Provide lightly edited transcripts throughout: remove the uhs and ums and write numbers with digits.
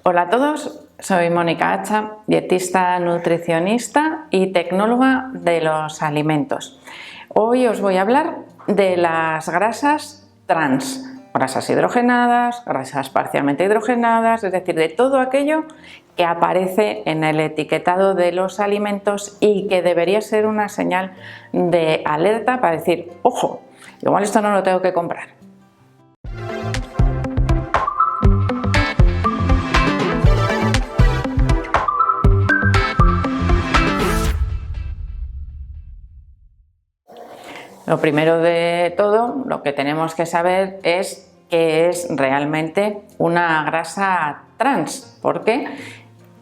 Hola a todos, soy Mónica Hacha, dietista, nutricionista y tecnóloga de los alimentos. Hoy os voy a hablar de las grasas trans, grasas hidrogenadas, grasas parcialmente hidrogenadas, es decir, de todo aquello que aparece en el etiquetado de los alimentos y que debería ser una señal de alerta para decir, ojo, igual esto no lo tengo que comprar. Lo primero de todo, lo que tenemos que saber es qué es realmente una grasa trans, porque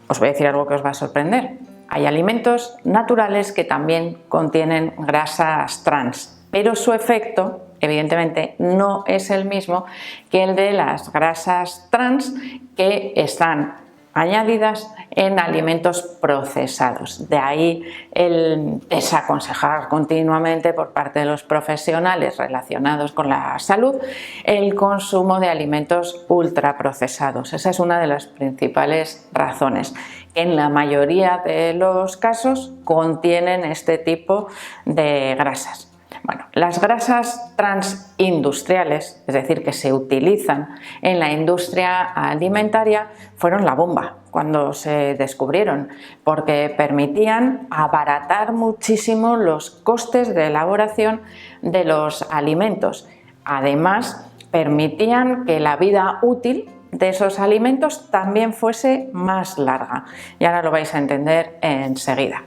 os voy a decir algo que os va a sorprender. Hay alimentos naturales que también contienen grasas trans, pero su efecto, evidentemente, no es el mismo que el de las grasas trans que están añadidas en alimentos procesados. De ahí el desaconsejar continuamente por parte de los profesionales relacionados con la salud el consumo de alimentos ultraprocesados. Esa es una de las principales razones. En la mayoría de los casos contienen este tipo de grasas. Bueno, las grasas transindustriales, es decir, que se utilizan en la industria alimentaria, fueron la bomba cuando se descubrieron, porque permitían abaratar muchísimo los costes de elaboración de los alimentos. Además, permitían que la vida útil de esos alimentos también fuese más larga. Y ahora lo vais a entender enseguida.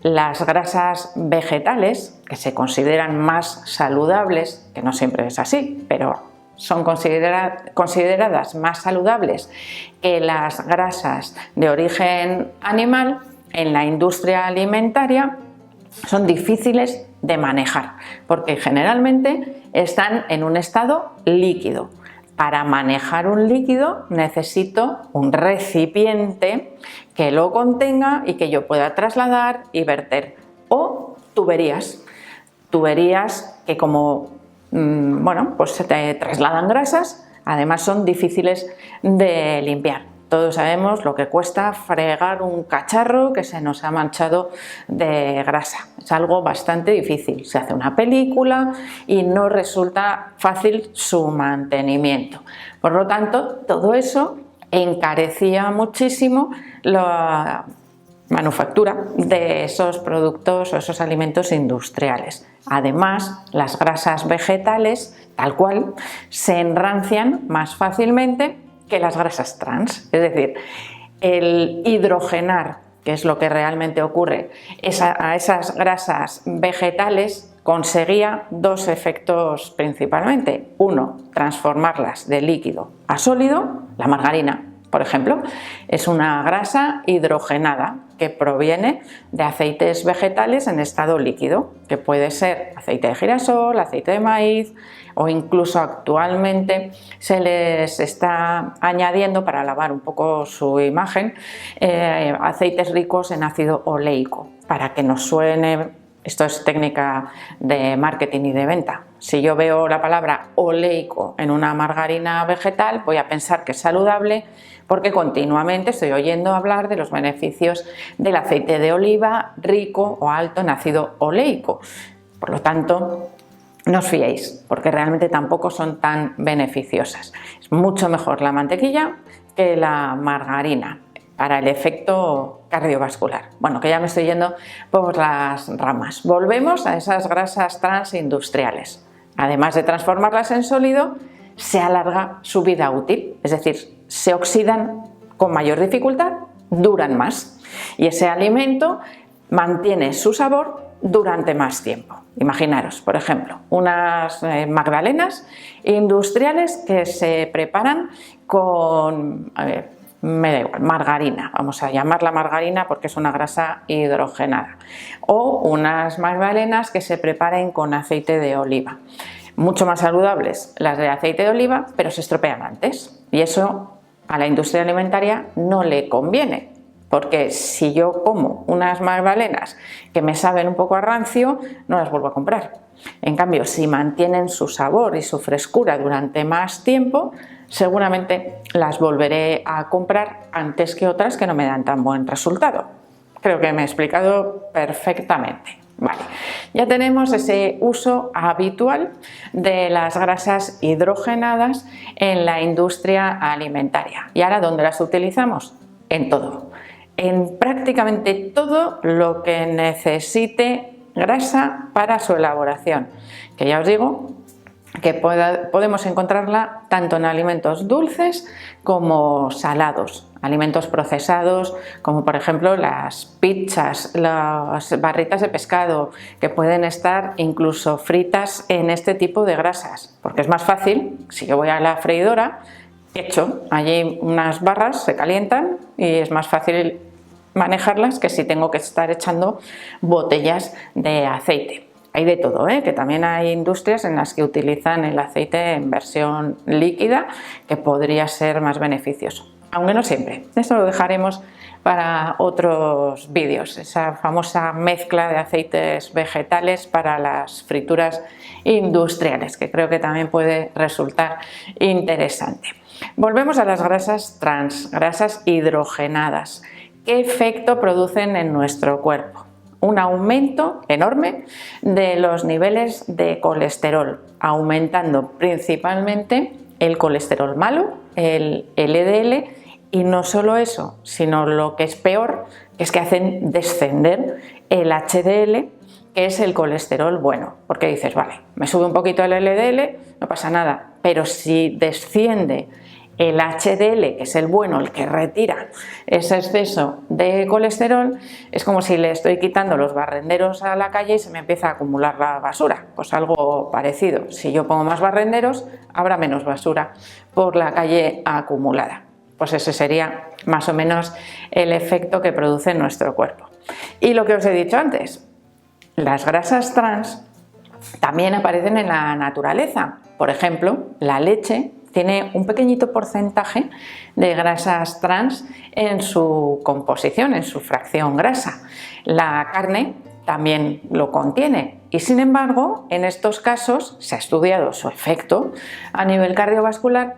Las grasas vegetales, que se consideran más saludables, que no siempre es así, pero son consideradas más saludables que las grasas de origen animal, en la industria alimentaria son difíciles de manejar, porque generalmente están en un estado líquido. Para manejar un líquido necesito un recipiente que lo contenga y que yo pueda trasladar y verter, o tuberías que como pues se te trasladan grasas, además son difíciles de limpiar. Todos sabemos lo que cuesta fregar un cacharro que se nos ha manchado de grasa. Es algo bastante difícil. Se hace una película y no resulta fácil su mantenimiento. Por lo tanto, todo eso encarecía muchísimo la manufactura de esos productos o esos alimentos industriales. Además, las grasas vegetales, tal cual, se enrancian más fácilmente que las grasas trans. Es decir, el hidrogenar, que es lo que realmente ocurre, a esas grasas vegetales conseguía dos efectos principalmente. Uno, transformarlas de líquido a sólido. La margarina, por ejemplo, es una grasa hidrogenada que proviene de aceites vegetales en estado líquido, que puede ser aceite de girasol, aceite de maíz, o incluso actualmente se les está añadiendo, para lavar un poco su imagen, aceites ricos en ácido oleico, para que nos suene. Esto es técnica de marketing y de venta. Si yo veo la palabra oleico en una margarina vegetal, voy a pensar que es saludable, porque continuamente estoy oyendo hablar de los beneficios del aceite de oliva rico o alto en ácido oleico. Por lo tanto, no os fiéis, porque realmente tampoco son tan beneficiosas. Es mucho mejor la mantequilla que la margarina para el efecto cardiovascular. Bueno, que ya me estoy yendo por las ramas. Volvemos a esas grasas transindustriales. Además de transformarlas en sólido, se alarga su vida útil, es decir, se oxidan con mayor dificultad, duran más y ese alimento mantiene su sabor durante más tiempo. Imaginaros, por ejemplo, unas magdalenas industriales que se preparan con, me da igual, margarina, vamos a llamarla margarina porque es una grasa hidrogenada, o unas magdalenas que se preparen con aceite de oliva. Mucho más saludables las de aceite de oliva, pero se estropean antes, y eso a la industria alimentaria no le conviene, porque si yo como unas magdalenas que me saben un poco a rancio, no las vuelvo a comprar. En cambio, si mantienen su sabor y su frescura durante más tiempo, seguramente las volveré a comprar antes que otras que no me dan tan buen resultado. Creo que me he explicado perfectamente. Vale, ya tenemos ese uso habitual de las grasas hidrogenadas en la industria alimentaria. ¿Y ahora dónde las utilizamos? En todo, en prácticamente todo lo que necesite grasa para su elaboración, que ya os digo que podemos encontrarla tanto en alimentos dulces como salados, alimentos procesados como por ejemplo las pizzas, las barritas de pescado, que pueden estar incluso fritas en este tipo de grasas, porque es más fácil, si yo voy a la freidora, echo allí unas barras, se calientan y es más fácil manejarlas que si tengo que estar echando botellas de aceite. Hay de todo, que también hay industrias en las que utilizan el aceite en versión líquida, que podría ser más beneficioso, aunque no siempre. Esto lo dejaremos para otros vídeos, esa famosa mezcla de aceites vegetales para las frituras industriales, que creo que también puede resultar interesante. Volvemos a las grasas trans, grasas hidrogenadas. ¿Qué efecto producen en nuestro cuerpo? Un aumento enorme de los niveles de colesterol, aumentando principalmente el colesterol malo, el LDL, y no solo eso, sino lo que es peor, que es que hacen descender el HDL, que es el colesterol bueno, porque dices, vale, me sube un poquito el LDL, no pasa nada, pero si desciende el HDL, que es el bueno, el que retira ese exceso de colesterol, es como si le estoy quitando los barrenderos a la calle y se me empieza a acumular la basura. Pues algo parecido. Si yo pongo más barrenderos, habrá menos basura por la calle acumulada. Pues ese sería más o menos el efecto que produce en nuestro cuerpo. Y lo que os he dicho antes, las grasas trans también aparecen en la naturaleza. Por ejemplo, la leche tiene un pequeñito porcentaje de grasas trans en su composición, en su fracción grasa. La carne también lo contiene y, sin embargo, en estos casos se ha estudiado su efecto a nivel cardiovascular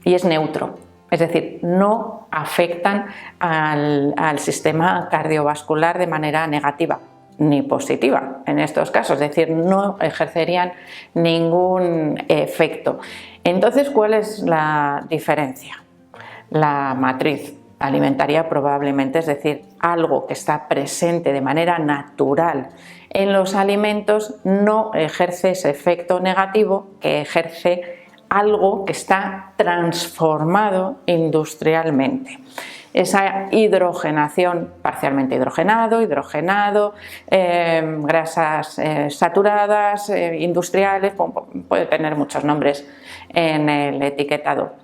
y es neutro. Es decir, no afectan al sistema cardiovascular de manera negativa ni positiva en estos casos, es decir, no ejercerían ningún efecto. Entonces, ¿cuál es la diferencia? La matriz alimentaria probablemente, es decir, algo que está presente de manera natural en los alimentos, no ejerce ese efecto negativo que ejerce algo que está transformado industrialmente. Esa hidrogenación, parcialmente hidrogenado, grasas saturadas, industriales, puede tener muchos nombres en el etiquetado,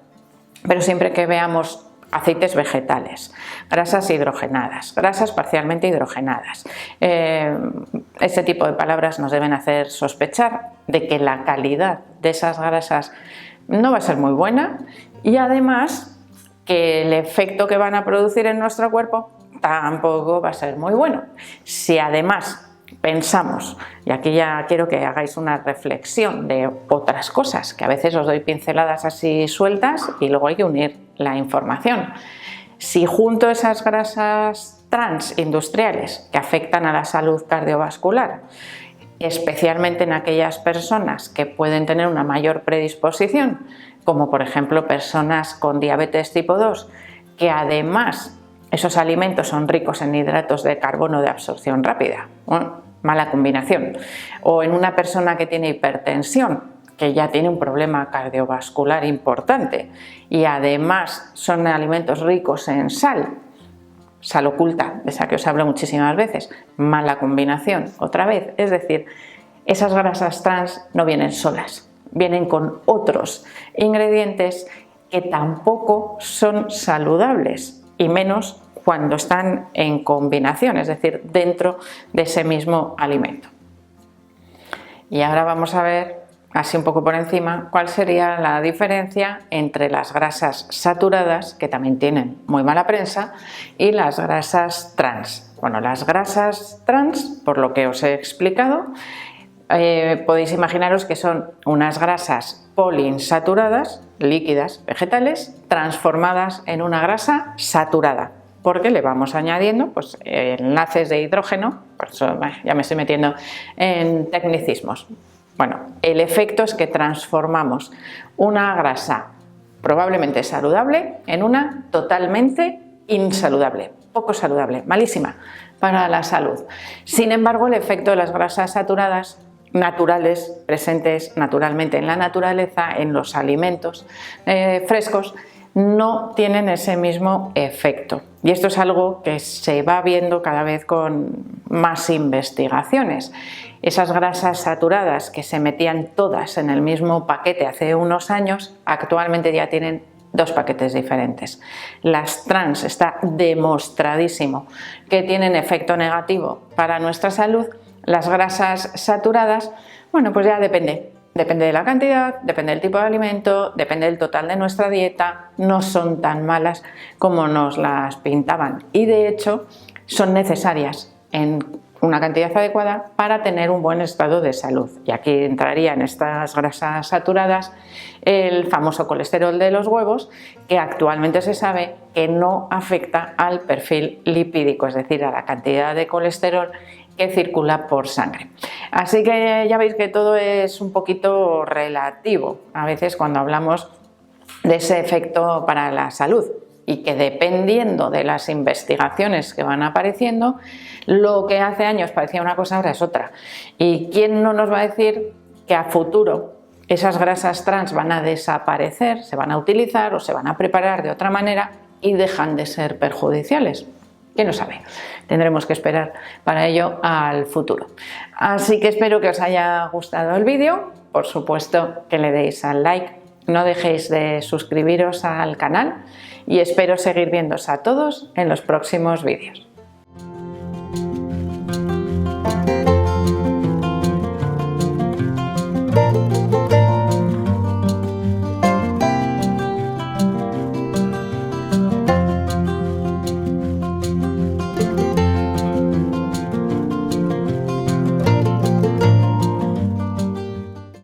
pero siempre que veamos aceites vegetales, grasas hidrogenadas, grasas parcialmente hidrogenadas, este tipo de palabras nos deben hacer sospechar de que la calidad de esas grasas no va a ser muy buena y además que el efecto que van a producir en nuestro cuerpo tampoco va a ser muy bueno. Si además pensamos, y aquí ya quiero que hagáis una reflexión de otras cosas, que a veces os doy pinceladas así sueltas y luego hay que unir la información. Si junto a esas grasas trans industriales que afectan a la salud cardiovascular, especialmente en aquellas personas que pueden tener una mayor predisposición, como por ejemplo personas con diabetes tipo 2, que además esos alimentos son ricos en hidratos de carbono de absorción rápida, bueno, mala combinación, o en una persona que tiene hipertensión, que ya tiene un problema cardiovascular importante, y además son alimentos ricos en sal oculta, de esa que os hablo muchísimas veces, mala combinación, otra vez, es decir, esas grasas trans no vienen solas, vienen con otros ingredientes que tampoco son saludables y menos cuando están en combinación, es decir, dentro de ese mismo alimento. Y ahora vamos a ver, así un poco por encima, cuál sería la diferencia entre las grasas saturadas, que también tienen muy mala prensa, y las grasas trans. Bueno, las grasas trans, por lo que os he explicado, podéis imaginaros que son unas grasas poliinsaturadas, líquidas vegetales transformadas en una grasa saturada, porque le vamos añadiendo pues, enlaces de hidrógeno, por eso ya me estoy metiendo en tecnicismos. Bueno, el efecto es que transformamos una grasa probablemente saludable en una totalmente insaludable, poco saludable, malísima para la salud. Sin embargo, el efecto de las grasas saturadas naturales, presentes naturalmente en la naturaleza, en los alimentos frescos, no tienen ese mismo efecto. Y esto es algo que se va viendo cada vez con más investigaciones. Esas grasas saturadas que se metían todas en el mismo paquete hace unos años, actualmente ya tienen dos paquetes diferentes. Las trans está demostradísimo que tienen efecto negativo para nuestra salud. Las grasas saturadas, bueno, pues ya depende de la cantidad, depende del tipo de alimento, depende del total de nuestra dieta, no son tan malas como nos las pintaban y de hecho son necesarias en una cantidad adecuada para tener un buen estado de salud. Y aquí entraría en estas grasas saturadas el famoso colesterol de los huevos, que actualmente se sabe que no afecta al perfil lipídico, es decir, a la cantidad de colesterol que circula por sangre. Así que ya veis que todo es un poquito relativo a veces cuando hablamos de ese efecto para la salud, y que dependiendo de las investigaciones que van apareciendo, lo que hace años parecía una cosa ahora es otra. ¿Y quién no nos va a decir que a futuro esas grasas trans van a desaparecer, se van a utilizar o se van a preparar de otra manera y dejan de ser perjudiciales? ¿Quién lo sabe? Tendremos que esperar para ello al futuro. Así que espero que os haya gustado el vídeo. Por supuesto que le deis al like, no dejéis de suscribiros al canal y espero seguir viéndoos a todos en los próximos vídeos.